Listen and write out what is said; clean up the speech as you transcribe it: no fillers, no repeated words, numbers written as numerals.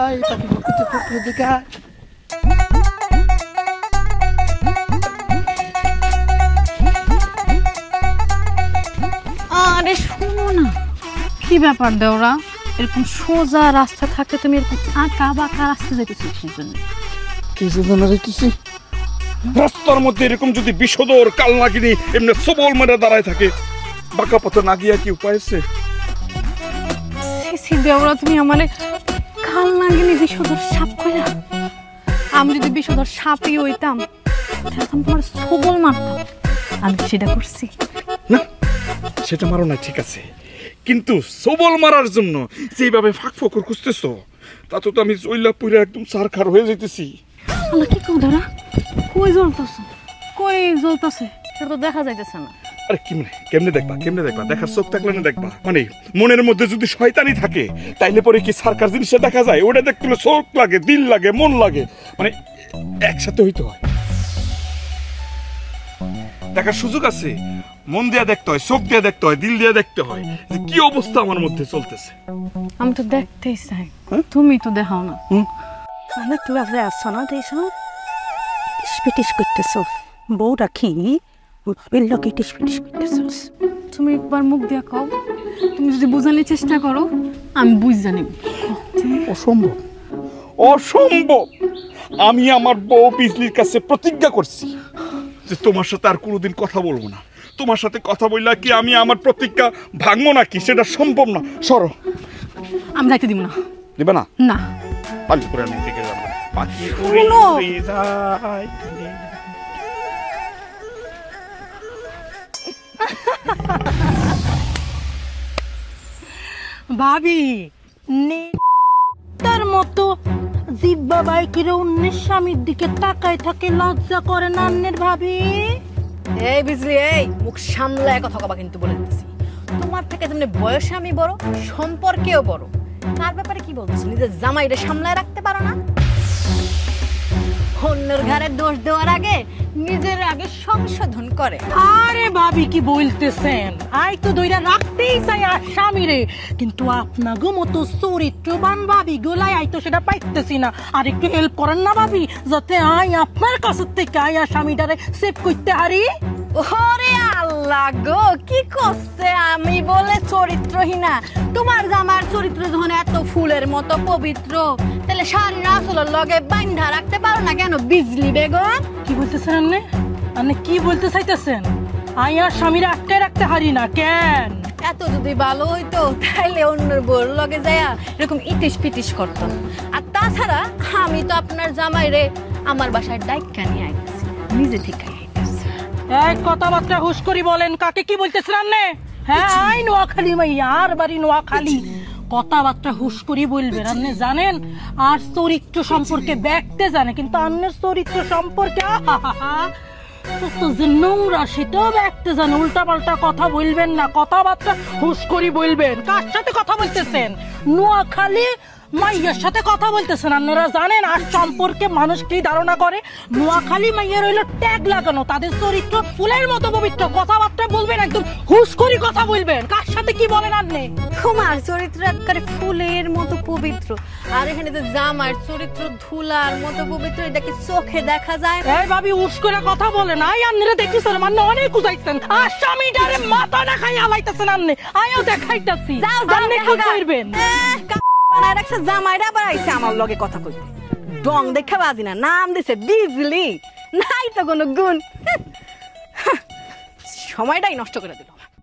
আয় পাখি প্রকৃতি প্রকৃতিকে আয়। আরে শোনো না, কি ব্যাপার দেওরা, এরকম সোজা রাস্তা থাকতে তুমি এরকম আঁকা বাঁকা রাস্তা যেতেছো কিসের জন্য? কিছু জন্য যেতেছি রাস্তার মধ্যে এরকম যদি বিষধর কাল নাগিনী এমনি সবল মেরে দাঁড়ায় থাকে, বাঁকা পথে না গিয়া কি উপায় আছে? দেওরা তুমি আমারে কাল নাগিনী বিষধর সাপ কইরা? আমি যদি বিষধর সাপই হইতাম তাহলে তোমার সবল মারতাম। আমি সেটা করছি না, সেটা মারো না ঠিক আছে, কিন্তু সবল মারার জন্য যেভাবে ফাঁক ফকর খুঁজতেছো তাতে তো আমি চইলা পুরো একদম সারখার হয়ে যাইতেছি। আল্লাহ, কি কও দাঁড়া, কই জ্বলতেছে, কই জ্বলতেছে, সেটা তো দেখা যাইতেছে না। আরে কেমনে দেখবা দেখার চোখ থাকলে না দেখবা, মানে মনের মধ্যে যদি শয়তানি থাকে তাইলে পরে কি সারকার জিনিসটা দেখা যায়? ওটা দেখতে হলে চোখ লাগে, দিল লাগে, মন লাগে, মানে একসাথে হইতে হয়। দেখার সুযোগ আছে, মন দিয়ে দেখতে হয়, চোখ দিয়ে দেখতে হয়, দিল দিয়ে দেখতে হয় যে কি অবস্থা আমার মধ্যে চলতেছে। আমি তো দেখতেই চাই, তুমি তো দেখাও না। আমি তো আপনি আসছো না, দেখছ স্পিটিস করতেছ বউ রাখি বিল্লকে স্পিটিস করতেছ। তুমি একবার মুখ দিয়া কও, তুমি যদি বোঝানোর চেষ্টা করো আমি বুঝ জানি। অসম্ভব, আমি আমার বউ বিজলির কাছে প্রতিজ্ঞা করছি যে তোমার সাথে আর কোনোদিন কথা বলবো না। তোমার সাথে কথা বললে কি আমি আমার প্রতিজ্ঞা ভাঙবো নাকি? সেটা সম্ভব না। সরো। আমি যাইতে দিব না। দিবে না? না। পাখি করে আমি থেকে যাবো, পাখি উড়ে যায়। ভাবি তার মতো জিব্বা বাইকিরে অন্যের স্বামীর দিকে তাকায় থাকে, লজ্জা করে না আন্নের ভাবি? এই বিজলি, এই মুখ সামলায় কথা কবা কিন্তু বলে দিতেছি। তোমার থেকে যেমনি বয়সে আমি বড়, সম্পর্কেও বড়, তার ব্যাপারে কি বলতেছ? নিজের জামাইরে সামলায় রাখতে পারো না? অন্যের ঘরে দোষ দেওয়ার আগে নিজের আগে সংশোধন করে। আরে ভাবি কি বলতেছেন? আই তো দইরা রাখতেই চাই আর স্বামীরে, কিন্তু আপনাগো মতো চরিত্রবান ভাবি গোলাই আই তো সেটা পাইতেছি না। আর একটু হেল্প করেন না ভাবি, যাতে আই আপনার কাছ থেকে আই আর স্বামীটারে সেভ করতে পারি। ওরে আল্লাহ গো, কি করছে আমি বলে চরিত্রহীনা? তোমার জামার চরিত্র যখন এত ফুলের মতো পবিত্র, তাহলে শাড়ির আসলের লগে বান্ধা রাখতে পারো না কেন বিজলি বেগম? কি বলতেছেন আপনি? আপনি কি বলতে চাইতেছেন? আই আর স্বামীরে আটকে রাখতে পারি না কেন? এত যদি ভালো হইতো তাহলে অন্যের বউর লগে যায়া এরকম ইটিস পিটিস করতো না। আর তাছাড়া আমি তো আপনার জামাইরে আমার বাসায় ডাইকা নিয়ে আইতেছি, নিজে ঠিক এই কথাবার্তা হুশ করি বলেন, কাকে কি বলতেছেন আপনি? হ্যাঁ, আই নোয়াখালী মাইয়া, আর বাড়ি নোয়াখালী। কথাবার্তা হুশ করি বলবেন। আপনি জানেন আর চরিত্র সম্পর্কে দেখতে জানে, কিন্তু অন্যের চরিত্র সম্পর্কে নোংরা সেটাও দেখতে জানে। উল্টা পাল্টা কথা বলবেন না, কথাবার্তা হুশ করি বলবেন। কার সাথে কথা বলতেছেন? নোয়াখালী মাইয়ার সাথে কথা বলতেছেন। আপনারা জানেন আর সম্পর্কে মানুষ কি ধারণা করে? নোয়াখালী মাইয়ার হইলো ট্যাগ লাগানো, তাদের চরিত্র ফুলের মতো পবিত্র। কথাবার্তা বলবেন একদম হুশ করে কথা বলবেন। কার সাথে কি বলেন আপনি? তোমার চরিত্র একেবারে ফুলের মতো পবিত্র, আর এখানে যে জামার চরিত্র ধুলার মতো পবিত্র, এটা কি চোখে দেখা যায়? এই ভাবি হুশ করে কথা বলেন। আই আপনারা দেখিছেন মানে অনেক উজাইছেন, আর স্বামীটারে মাথা দেখাই আলাইতেছেন আপনি। আইও দেখাইতাছি আপনি কি করবেন। জামাইরা বাড়াইছে আমার লগে কথা কইতে, ডং দেখা বাজি না, নাম দিছে বিজলি, নাই তো কোনো গুণ। সময়টাই নষ্ট করে দিল।